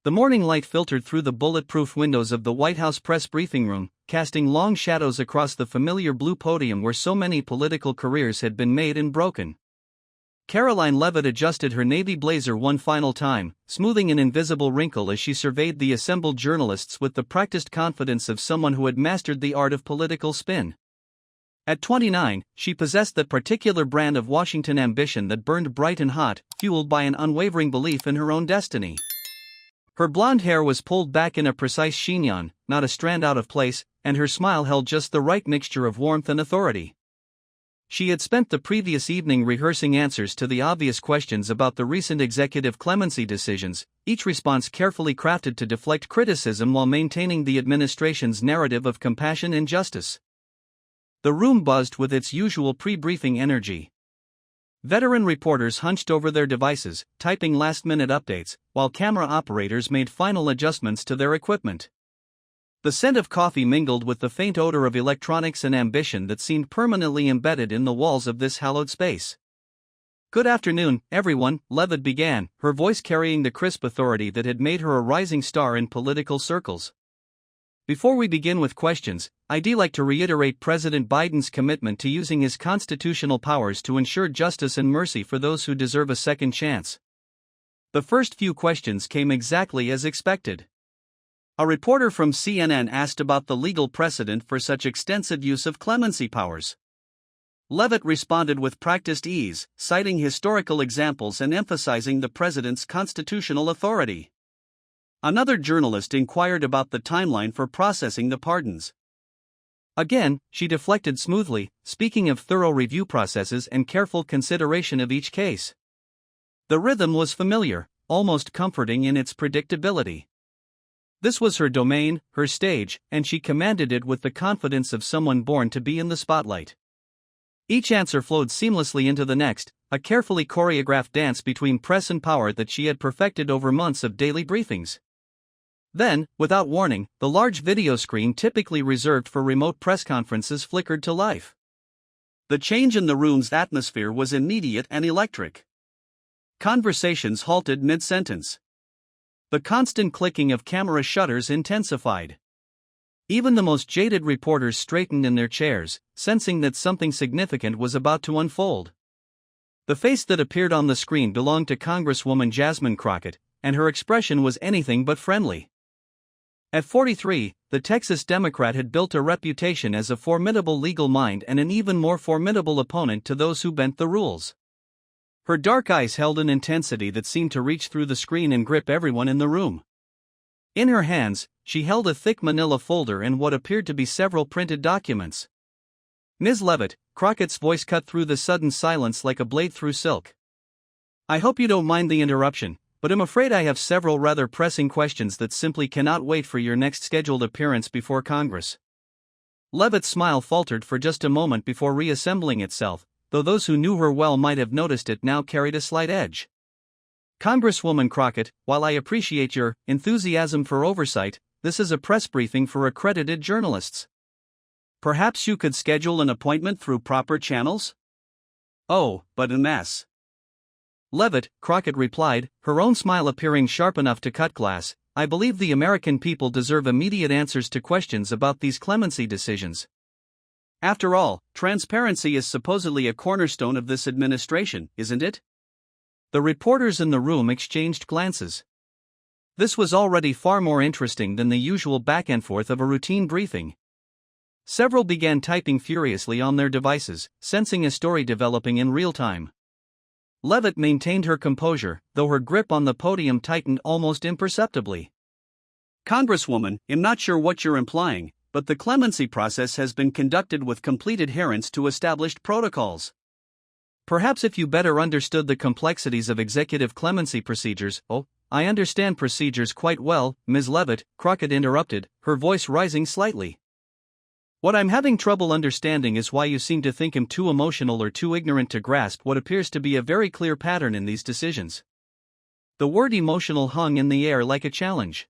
The morning light filtered through the bulletproof windows of the White House press briefing room, casting long shadows across the familiar blue podium where so many political careers had been made and broken. Karoline Leavitt adjusted her navy blazer one final time, smoothing an invisible wrinkle as she surveyed the assembled journalists with the practiced confidence of someone who had mastered the art of political spin. At 29, she possessed that particular brand of Washington ambition that burned bright and hot, fueled by an unwavering belief in her own destiny. Her blonde hair was pulled back in a precise chignon, not a strand out of place, and her smile held just the right mixture of warmth and authority. She had spent the previous evening rehearsing answers to the obvious questions about the recent executive clemency decisions, each response carefully crafted to deflect criticism while maintaining the administration's narrative of compassion and justice. The room buzzed with its usual pre-briefing energy. Veteran reporters hunched over their devices, typing last-minute updates, while camera operators made final adjustments to their equipment. The scent of coffee mingled with the faint odor of electronics and ambition that seemed permanently embedded in the walls of this hallowed space. "Good afternoon, everyone," Leavitt began, her voice carrying the crisp authority that had made her a rising star in political circles. "Before we begin with questions, I'd like to reiterate President Biden's commitment to using his constitutional powers to ensure justice and mercy for those who deserve a second chance." The first few questions came exactly as expected. A reporter from CNN asked about the legal precedent for such extensive use of clemency powers. Leavitt responded with practiced ease, citing historical examples and emphasizing the president's constitutional authority. Another journalist inquired about the timeline for processing the pardons. Again, she deflected smoothly, speaking of thorough review processes and careful consideration of each case. The rhythm was familiar, almost comforting in its predictability. This was her domain, her stage, and she commanded it with the confidence of someone born to be in the spotlight. Each answer flowed seamlessly into the next, a carefully choreographed dance between press and power that she had perfected over months of daily briefings. Then, without warning, the large video screen typically reserved for remote press conferences flickered to life. The change in the room's atmosphere was immediate and electric. Conversations halted mid-sentence. The constant clicking of camera shutters intensified. Even the most jaded reporters straightened in their chairs, sensing that something significant was about to unfold. The face that appeared on the screen belonged to Congresswoman Jasmine Crockett, and her expression was anything but friendly. At 43, the Texas Democrat had built a reputation as a formidable legal mind and an even more formidable opponent to those who bent the rules. Her dark eyes held an intensity that seemed to reach through the screen and grip everyone in the room. In her hands, she held a thick manila folder and what appeared to be several printed documents. "Ms. Leavitt," Crockett's voice cut through the sudden silence like a blade through silk. "I hope you don't mind the interruption, but I'm afraid I have several rather pressing questions that simply cannot wait for your next scheduled appearance before Congress." Leavitt's smile faltered for just a moment before reassembling itself, though those who knew her well might have noticed it now carried a slight edge. "Congresswoman Crockett, while I appreciate your enthusiasm for oversight, this is a press briefing for accredited journalists. Perhaps you could schedule an appointment through proper channels?" "Oh, but en masse." "Leavitt," Crockett replied, her own smile appearing sharp enough to cut glass, "I believe the American people deserve immediate answers to questions about these clemency decisions. After all, transparency is supposedly a cornerstone of this administration, isn't it?" The reporters in the room exchanged glances. This was already far more interesting than the usual back and forth of a routine briefing. Several began typing furiously on their devices, sensing a story developing in real time. Leavitt maintained her composure, though her grip on the podium tightened almost imperceptibly. "Congresswoman, I'm not sure what you're implying, but the clemency process has been conducted with complete adherence to established protocols. Perhaps if you better understood the complexities of executive clemency procedures." "Oh, I understand procedures quite well, Ms. Leavitt," Crockett interrupted, her voice rising slightly. "What I'm having trouble understanding is why you seem to think I'm too emotional or too ignorant to grasp what appears to be a very clear pattern in these decisions." The word emotional hung in the air like a challenge.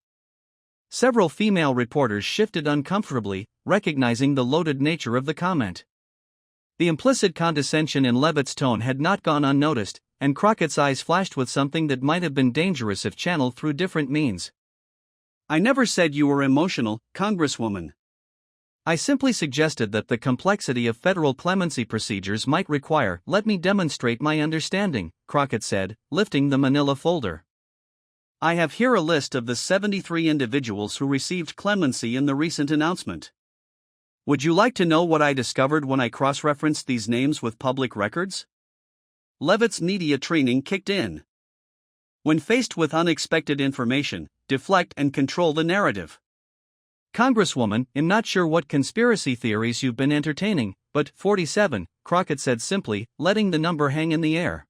Several female reporters shifted uncomfortably, recognizing the loaded nature of the comment. The implicit condescension in Leavitt's tone had not gone unnoticed, and Crockett's eyes flashed with something that might have been dangerous if channeled through different means. I never said you were emotional, Congresswoman. I simply suggested that the complexity of federal clemency procedures might require. Let me demonstrate my understanding, Crockett said, lifting the manila folder. I have here a list of the 73 individuals who received clemency in the recent announcement. Would you like to know what I discovered when I cross-referenced these names with public records? Leavitt's media training kicked in. When faced with unexpected information, deflect and control the narrative. Congresswoman, I'm not sure what conspiracy theories you've been entertaining, but 47, Crockett said simply, letting the number hang in the air.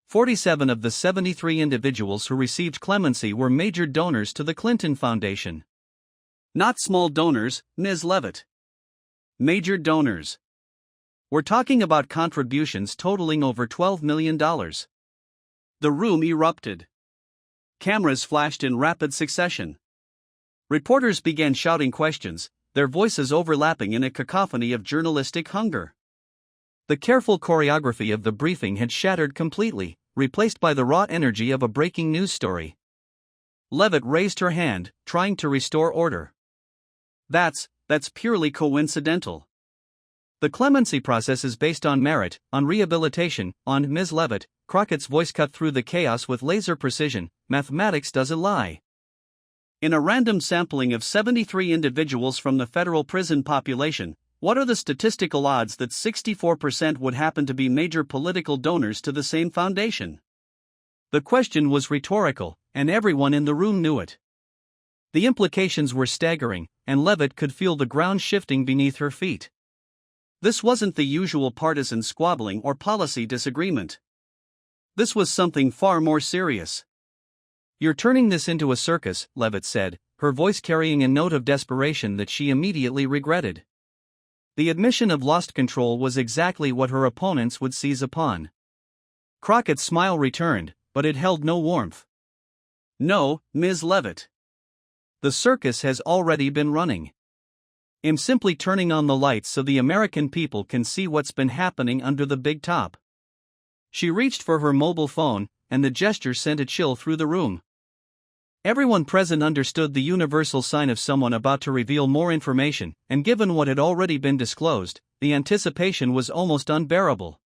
47 of the 73 individuals who received clemency were major donors to the Clinton Foundation. Not small donors, Ms. Leavitt. Major donors. We're talking about contributions totaling over $12 million. The room erupted. Cameras flashed in rapid succession. Reporters began shouting questions, their voices overlapping in a cacophony of journalistic hunger. The careful choreography of the briefing had shattered completely, replaced by the raw energy of a breaking news story. Leavitt raised her hand, trying to restore order. That's purely coincidental. The clemency process is based on merit, on rehabilitation, on Ms. Leavitt. Crockett's voice cut through the chaos with laser precision. Mathematics doesn't lie. In a random sampling of 73 individuals from the federal prison population, what are the statistical odds that 64% would happen to be major political donors to the same foundation? The question was rhetorical, and everyone in the room knew it. The implications were staggering, and Leavitt could feel the ground shifting beneath her feet. This wasn't the usual partisan squabbling or policy disagreement. This was something far more serious. You're turning this into a circus, Leavitt said, her voice carrying a note of desperation that she immediately regretted. The admission of lost control was exactly what her opponents would seize upon. Crockett's smile returned, but it held no warmth. No, Ms. Leavitt. The circus has already been running. I'm simply turning on the lights so the American people can see what's been happening under the big top. She reached for her mobile phone, and the gesture sent a chill through the room. Everyone present understood the universal sign of someone about to reveal more information, and given what had already been disclosed, the anticipation was almost unbearable.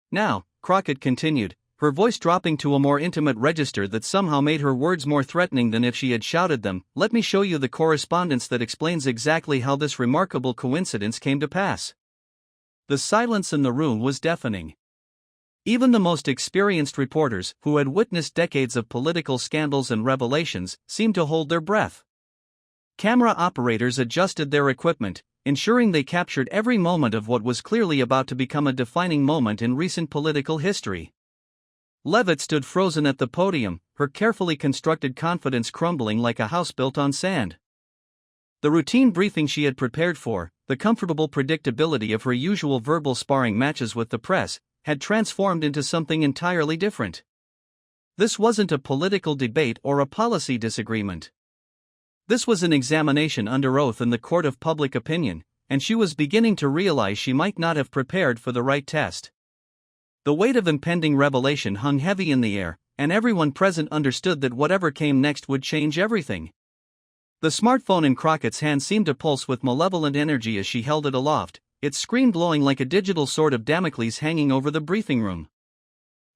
Now, Crockett continued, her voice dropping to a more intimate register that somehow made her words more threatening than if she had shouted them, let me show you the correspondence that explains exactly how this remarkable coincidence came to pass. The silence in the room was deafening. Even the most experienced reporters, who had witnessed decades of political scandals and revelations, seemed to hold their breath. Camera operators adjusted their equipment, ensuring they captured every moment of what was clearly about to become a defining moment in recent political history. Leavitt stood frozen at the podium, her carefully constructed confidence crumbling like a house built on sand. The routine briefing she had prepared for, the comfortable predictability of her usual verbal sparring matches with the press, had transformed into something entirely different. This wasn't a political debate or a policy disagreement. This was an examination under oath in the court of public opinion, and she was beginning to realize she might not have prepared for the right test. The weight of impending revelation hung heavy in the air, and everyone present understood that whatever came next would change everything. The smartphone in Crockett's hand seemed to pulse with malevolent energy as she held it aloft, its screen glowing like a digital sword of Damocles hanging over the briefing room.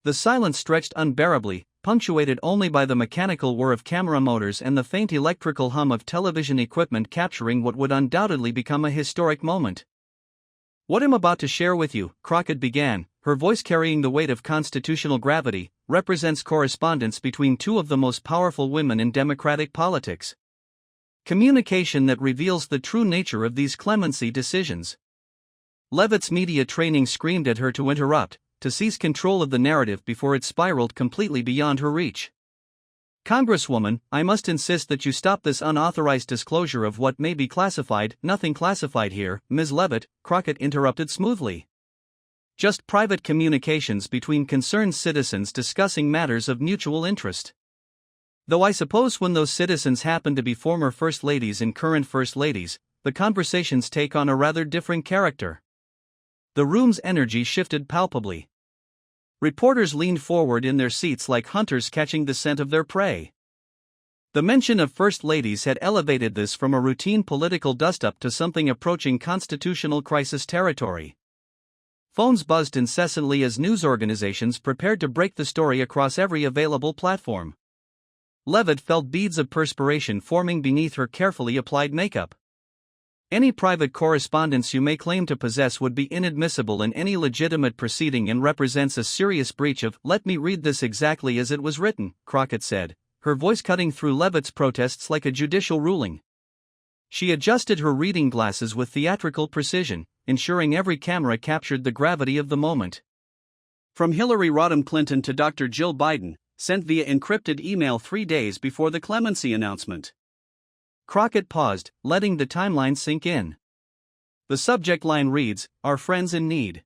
The silence stretched unbearably, punctuated only by the mechanical whir of camera motors and the faint electrical hum of television equipment capturing what would undoubtedly become a historic moment. What I'm about to share with you, Crockett began, her voice carrying the weight of constitutional gravity, represents correspondence between two of the most powerful women in democratic politics. Communication that reveals the true nature of these clemency decisions. Leavitt's media training screamed at her to interrupt, to seize control of the narrative before it spiraled completely beyond her reach. Congresswoman, I must insist that you stop this unauthorized disclosure of what may be classified. Nothing classified here, Ms. Leavitt, Crockett interrupted smoothly. Just private communications between concerned citizens discussing matters of mutual interest. Though I suppose when those citizens happen to be former first ladies and current first ladies, the conversations take on a rather different character. The room's energy shifted palpably. Reporters leaned forward in their seats like hunters catching the scent of their prey. The mention of first ladies had elevated this from a routine political dust-up to something approaching constitutional crisis territory. Phones buzzed incessantly as news organizations prepared to break the story across every available platform. Leavitt felt beads of perspiration forming beneath her carefully applied makeup. Any private correspondence you may claim to possess would be inadmissible in any legitimate proceeding and represents a serious breach of "let me read this exactly as it was written," Crockett said, her voice cutting through Leavitt's protests like a judicial ruling. She adjusted her reading glasses with theatrical precision, ensuring every camera captured the gravity of the moment. From Hillary Rodham Clinton to Dr. Jill Biden, sent via encrypted email 3 days before the clemency announcement. Crockett paused, letting the timeline sink in. The subject line reads, "Our friends in need."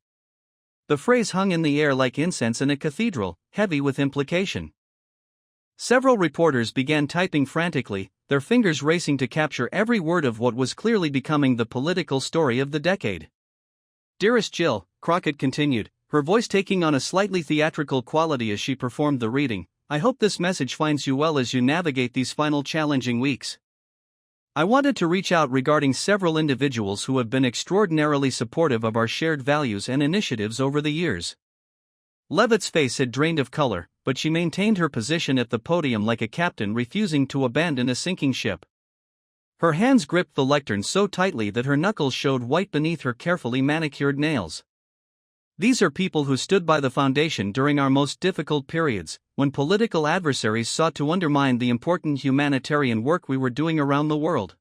The phrase hung in the air like incense in a cathedral, heavy with implication. Several reporters began typing frantically, their fingers racing to capture every word of what was clearly becoming the political story of the decade. "Dearest Jill," Crockett continued, her voice taking on a slightly theatrical quality as she performed the reading, "I hope this message finds you well as you navigate these final challenging weeks. I wanted to reach out regarding several individuals who have been extraordinarily supportive of our shared values and initiatives over the years." Leavitt's face had drained of color, but she maintained her position at the podium like a captain refusing to abandon a sinking ship. Her hands gripped the lectern so tightly that her knuckles showed white beneath her carefully manicured nails. "These are people who stood by the foundation during our most difficult periods, when political adversaries sought to undermine the important humanitarian work we were doing around the world.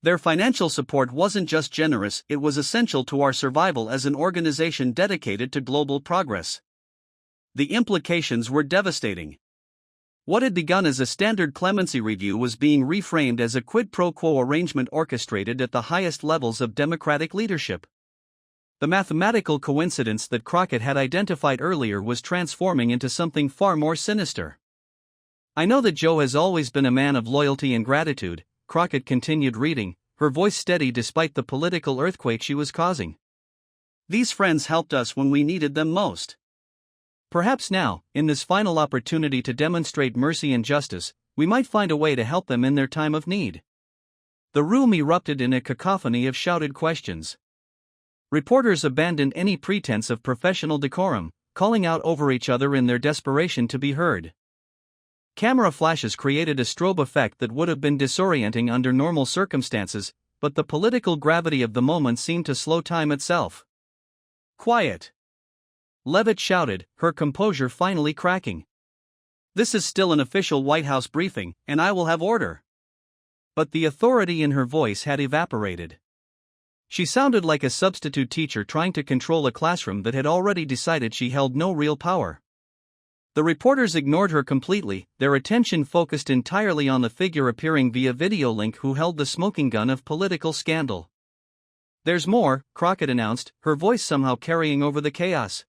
Their financial support wasn't just generous, it was essential to our survival as an organization dedicated to global progress. The implications were devastating. What had begun as a standard clemency review was being reframed as a quid pro quo arrangement orchestrated at the highest levels of Democratic leadership. The mathematical coincidence that Crockett had identified earlier was transforming into something far more sinister. "I know that Joe has always been a man of loyalty and gratitude," Crockett continued reading, her voice steady despite the political earthquake she was causing. "These friends helped us when we needed them most. Perhaps now, in this final opportunity to demonstrate mercy and justice, we might find a way to help them in their time of need." The room erupted in a cacophony of shouted questions. Reporters abandoned any pretense of professional decorum, calling out over each other in their desperation to be heard. Camera flashes created a strobe effect that would have been disorienting under normal circumstances, but the political gravity of the moment seemed to slow time itself. "Quiet!" Leavitt shouted, her composure finally cracking. "This is still an official White House briefing, and I will have order." But the authority in her voice had evaporated. She sounded like a substitute teacher trying to control a classroom that had already decided she held no real power. The reporters ignored her completely, their attention focused entirely on the figure appearing via video link who held the smoking gun of political scandal. "There's more," Crockett announced, her voice somehow carrying over the chaos.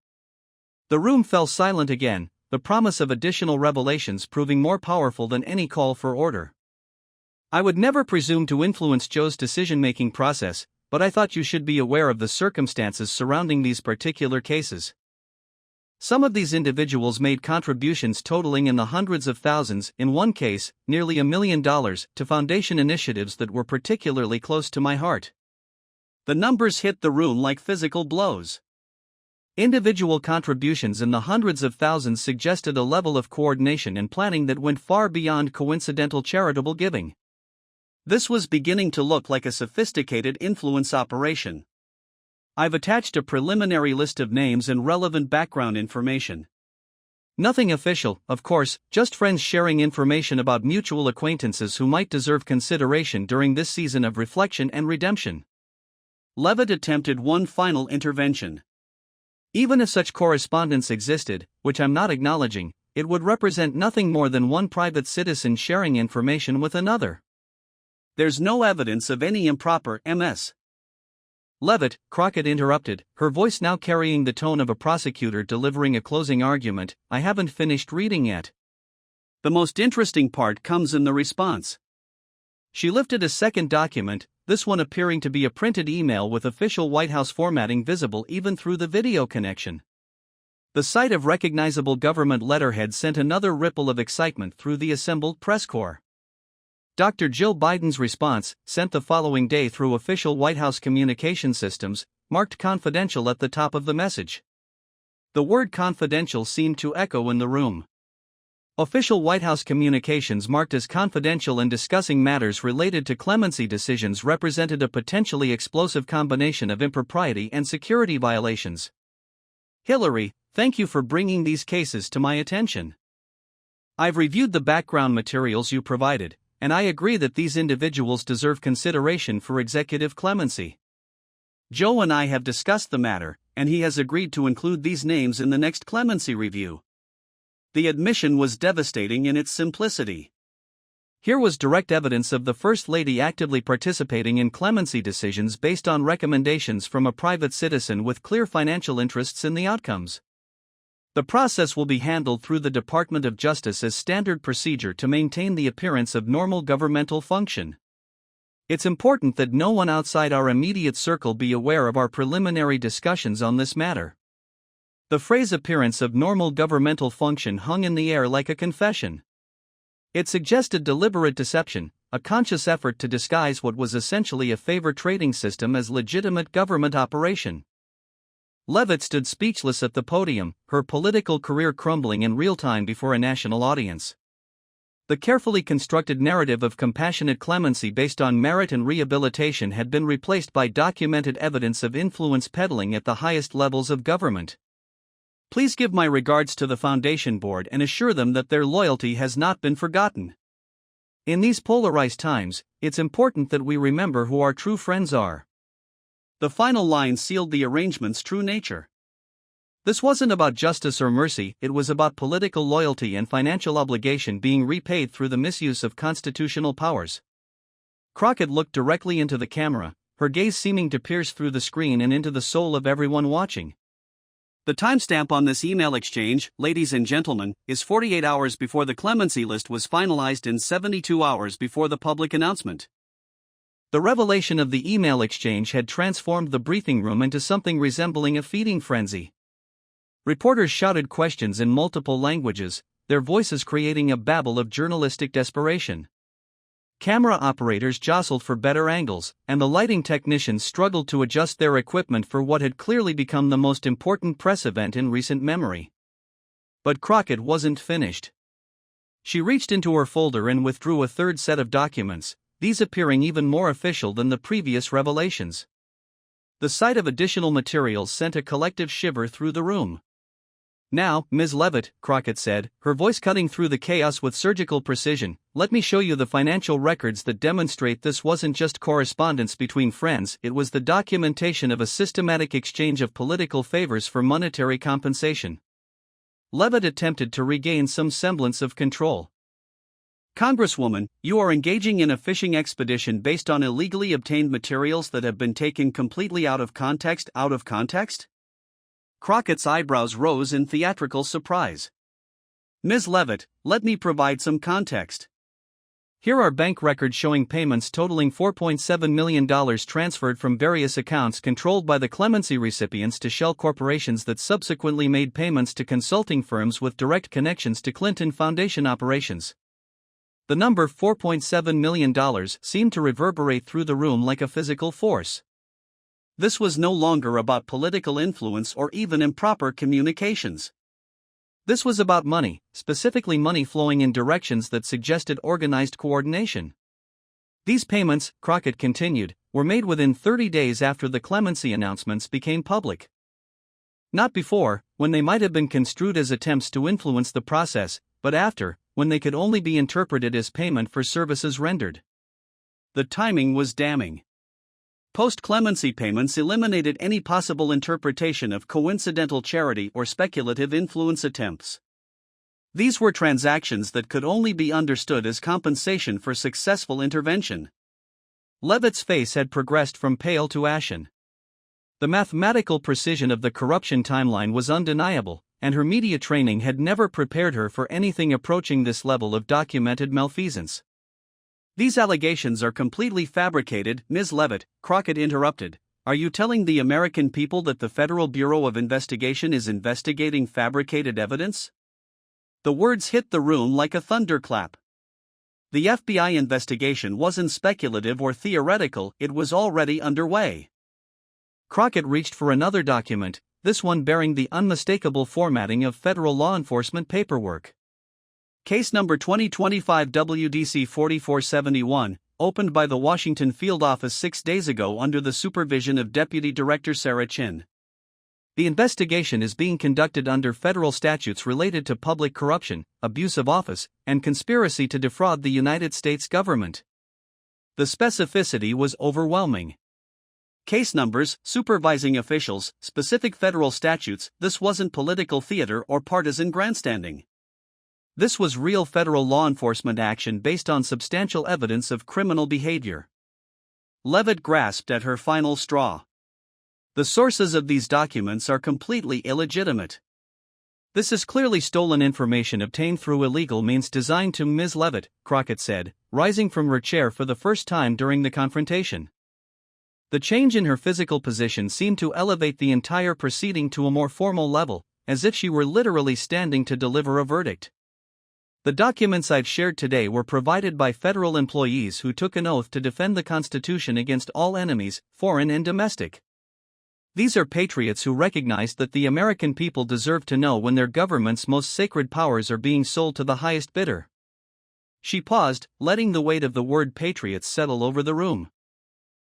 The room fell silent again, the promise of additional revelations proving more powerful than any call for order. "I would never presume to influence Joe's decision-making process, but I thought you should be aware of the circumstances surrounding these particular cases. Some of these individuals made contributions totaling in the hundreds of thousands, in one case, nearly $1 million, to foundation initiatives that were particularly close to my heart." The numbers hit the room like physical blows. Individual contributions in the hundreds of thousands suggested a level of coordination and planning that went far beyond coincidental charitable giving. This was beginning to look like a sophisticated influence operation. "I've attached a preliminary list of names and relevant background information. Nothing official, of course, just friends sharing information about mutual acquaintances who might deserve consideration during this season of reflection and redemption." Leavitt attempted one final intervention. "Even if such correspondence existed, which I'm not acknowledging, it would represent nothing more than one private citizen sharing information with another. There's no evidence of any improper MS." "Leavitt," Crockett interrupted, her voice now carrying the tone of a prosecutor delivering a closing argument, "I haven't finished reading yet. The most interesting part comes in the response." She lifted a second document, this one appearing to be a printed email with official White House formatting visible even through the video connection. The sight of recognizable government letterhead sent another ripple of excitement through the assembled press corps. Dr. Jill Biden's response, sent the following day through official White House communication systems, marked confidential at the top of the message. The word confidential seemed to echo in the room. Official White House communications marked as confidential and discussing matters related to clemency decisions represented a potentially explosive combination of impropriety and security violations. Hillary, thank you for bringing these cases to my attention. I've reviewed the background materials you provided, and I agree that these individuals deserve consideration for executive clemency. Joe and I have discussed the matter, and he has agreed to include these names in the next clemency review. The admission was devastating in its simplicity. Here was direct evidence of the First Lady actively participating in clemency decisions based on recommendations from a private citizen with clear financial interests in the outcomes. The process will be handled through the Department of Justice as standard procedure to maintain the appearance of normal governmental function. It's important that no one outside our immediate circle be aware of our preliminary discussions on this matter. The phrase appearance of normal governmental function hung in the air like a confession. It suggested deliberate deception, a conscious effort to disguise what was essentially a favor trading system as legitimate government operation. Leavitt stood speechless at the podium, her political career crumbling in real time before a national audience. The carefully constructed narrative of compassionate clemency based on merit and rehabilitation had been replaced by documented evidence of influence peddling at the highest levels of government. Please give my regards to the Foundation Board and assure them that their loyalty has not been forgotten. In these polarized times, it's important that we remember who our true friends are. The final line sealed the arrangement's true nature. This wasn't about justice or mercy, it was about political loyalty and financial obligation being repaid through the misuse of constitutional powers. Crockett looked directly into the camera, her gaze seeming to pierce through the screen and into the soul of everyone watching. The timestamp on this email exchange, ladies and gentlemen, is 48 hours before the clemency list was finalized and 72 hours before the public announcement. The revelation of the email exchange had transformed the briefing room into something resembling a feeding frenzy. Reporters shouted questions in multiple languages, their voices creating a babble of journalistic desperation. Camera operators jostled for better angles, and the lighting technicians struggled to adjust their equipment for what had clearly become the most important press event in recent memory. But Crockett wasn't finished. She reached into her folder and withdrew a third set of documents, these appearing even more official than the previous revelations. The sight of additional materials sent a collective shiver through the room. Now, Ms. Leavitt, Crockett said, her voice cutting through the chaos with surgical precision, let me show you the financial records that demonstrate this wasn't just correspondence between friends, it was the documentation of a systematic exchange of political favors for monetary compensation. Leavitt attempted to regain some semblance of control. Congresswoman, you are engaging in a fishing expedition based on illegally obtained materials that have been taken completely out of context? Crockett's eyebrows rose in theatrical surprise. Ms. Leavitt, let me provide some context. Here are bank records showing payments totaling $4.7 million transferred from various accounts controlled by the clemency recipients to shell corporations that subsequently made payments to consulting firms with direct connections to Clinton Foundation operations. The number $4.7 million seemed to reverberate through the room like a physical force. This was no longer about political influence or even improper communications. This was about money, specifically money flowing in directions that suggested organized coordination. These payments, Crockett continued, were made within 30 days after the clemency announcements became public. Not before, when they might have been construed as attempts to influence the process, but after, when they could only be interpreted as payment for services rendered. The timing was damning. Post-clemency payments eliminated any possible interpretation of coincidental charity or speculative influence attempts. These were transactions that could only be understood as compensation for successful intervention. Leavitt's face had progressed from pale to ashen. The mathematical precision of the corruption timeline was undeniable, and her media training had never prepared her for anything approaching this level of documented malfeasance. These allegations are completely fabricated, Ms. Leavitt, Crockett interrupted. Are you telling the American people that the Federal Bureau of Investigation is investigating fabricated evidence? The words hit the room like a thunderclap. The FBI investigation wasn't speculative or theoretical, it was already underway. Crockett reached for another document, this one bearing the unmistakable formatting of federal law enforcement paperwork. Case number 2025 WDC 4471, opened by the Washington Field Office 6 days ago under the supervision of Deputy Director Sarah Chin. The investigation is being conducted under federal statutes related to public corruption, abuse of office, and conspiracy to defraud the United States government. The specificity was overwhelming. Case numbers, supervising officials, specific federal statutes. This wasn't political theater or partisan grandstanding. This was real federal law enforcement action based on substantial evidence of criminal behavior. Leavitt grasped at her final straw. The sources of these documents are completely illegitimate. This is clearly stolen information obtained through illegal means designed to Ms. Leavitt, Crockett said, rising from her chair for the first time during the confrontation. The change in her physical position seemed to elevate the entire proceeding to a more formal level, as if she were literally standing to deliver a verdict. The documents I've shared today were provided by federal employees who took an oath to defend the Constitution against all enemies, foreign and domestic. These are patriots who recognize that the American people deserve to know when their government's most sacred powers are being sold to the highest bidder. She paused, letting the weight of the word patriots settle over the room.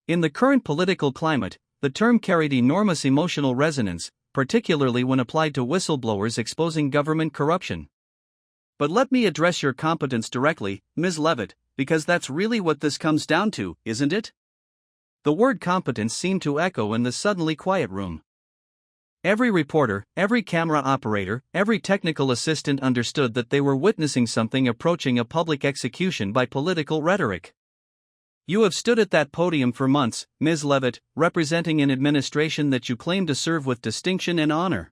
In the current political climate, the term carried enormous emotional resonance, particularly when applied to whistleblowers exposing government corruption. But let me address your competence directly, Ms. Leavitt, because that's really what this comes down to, isn't it? The word competence seemed to echo in the suddenly quiet room. Every reporter, every camera operator, every technical assistant understood that they were witnessing something approaching a public execution by political rhetoric. You have stood at that podium for months, Ms. Leavitt, representing an administration that you claim to serve with distinction and honor.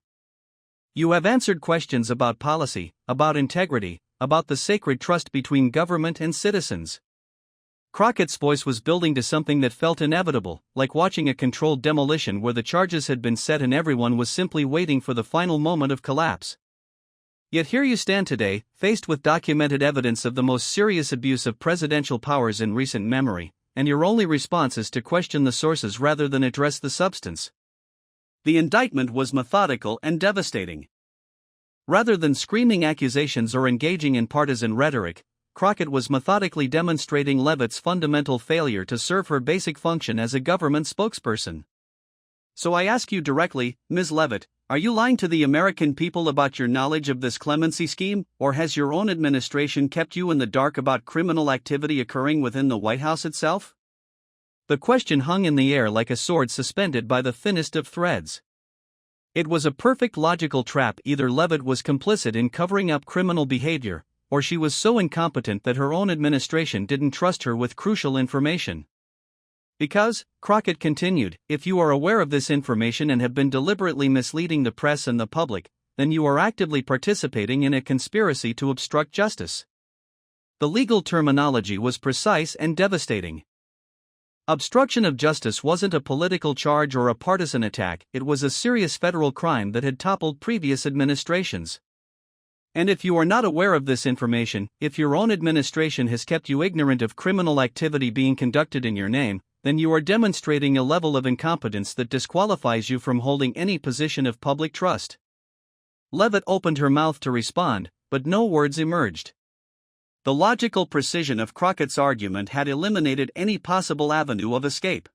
You have answered questions about policy, about integrity, about the sacred trust between government and citizens. Crockett's voice was building to something that felt inevitable, like watching a controlled demolition where the charges had been set and everyone was simply waiting for the final moment of collapse. Yet here you stand today, faced with documented evidence of the most serious abuse of presidential powers in recent memory, and your only response is to question the sources rather than address the substance. The indictment was methodical and devastating. Rather than screaming accusations or engaging in partisan rhetoric, Crockett was methodically demonstrating Leavitt's fundamental failure to serve her basic function as a government spokesperson. So I ask you directly, Ms. Leavitt, are you lying to the American people about your knowledge of this clemency scheme, or has your own administration kept you in the dark about criminal activity occurring within the White House itself? The question hung in the air like a sword suspended by the thinnest of threads. It was a perfect logical trap. Either Leavitt was complicit in covering up criminal behavior, or she was so incompetent that her own administration didn't trust her with crucial information. Because, Crockett continued, if you are aware of this information and have been deliberately misleading the press and the public, then you are actively participating in a conspiracy to obstruct justice. The legal terminology was precise and devastating. Obstruction of justice wasn't a political charge or a partisan attack, it was a serious federal crime that had toppled previous administrations. And if you are not aware of this information, if your own administration has kept you ignorant of criminal activity being conducted in your name, then you are demonstrating a level of incompetence that disqualifies you from holding any position of public trust. Leavitt opened her mouth to respond, but no words emerged. The logical precision of Crockett's argument had eliminated any possible avenue of escape.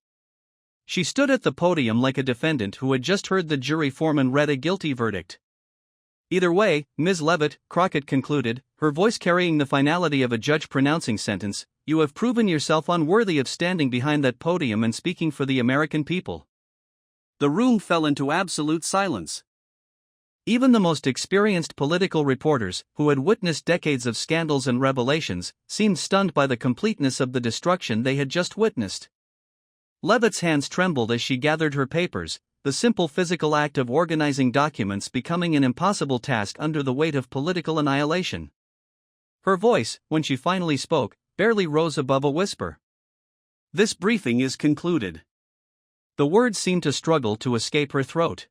She stood at the podium like a defendant who had just heard the jury foreman read a guilty verdict. Either way, Ms. Leavitt, Crockett concluded, her voice carrying the finality of a judge pronouncing sentence, you have proven yourself unworthy of standing behind that podium and speaking for the American people. The room fell into absolute silence. Even the most experienced political reporters, who had witnessed decades of scandals and revelations, seemed stunned by the completeness of the destruction they had just witnessed. Leavitt's hands trembled as she gathered her papers, the simple physical act of organizing documents becoming an impossible task under the weight of political annihilation. Her voice, when she finally spoke, barely rose above a whisper. This briefing is concluded. The words seemed to struggle to escape her throat.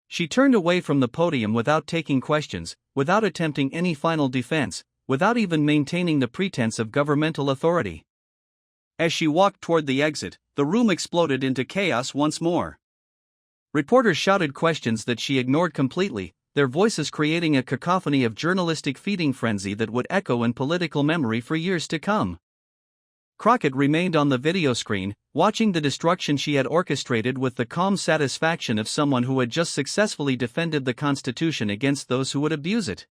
She turned away from the podium without taking questions, without attempting any final defense, without even maintaining the pretense of governmental authority. As she walked toward the exit, the room exploded into chaos once more. Reporters shouted questions that she ignored completely, their voices creating a cacophony of journalistic feeding frenzy that would echo in political memory for years to come. Crockett remained on the video screen, watching the destruction she had orchestrated with the calm satisfaction of someone who had just successfully defended the Constitution against those who would abuse it.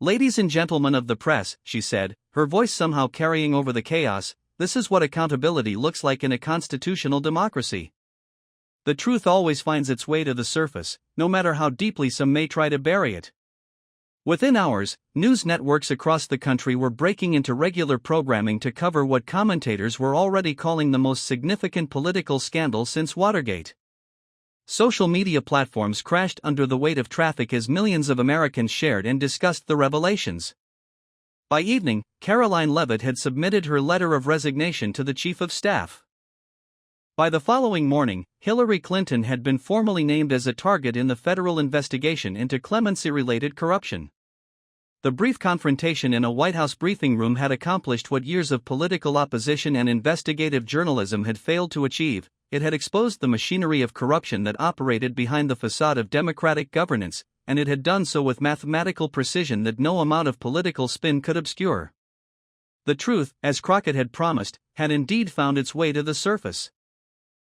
"Ladies and gentlemen of the press," she said, her voice somehow carrying over the chaos, "this is what accountability looks like in a constitutional democracy. The truth always finds its way to the surface, no matter how deeply some may try to bury it." Within hours, news networks across the country were breaking into regular programming to cover what commentators were already calling the most significant political scandal since Watergate. Social media platforms crashed under the weight of traffic as millions of Americans shared and discussed the revelations. By evening, Karoline Leavitt had submitted her letter of resignation to the Chief of Staff. By the following morning, Hillary Clinton had been formally named as a target in the federal investigation into clemency-related corruption. The brief confrontation in a White House briefing room had accomplished what years of political opposition and investigative journalism had failed to achieve. It had exposed the machinery of corruption that operated behind the facade of democratic governance, and it had done so with mathematical precision that no amount of political spin could obscure. The truth, as Crockett had promised, had indeed found its way to the surface.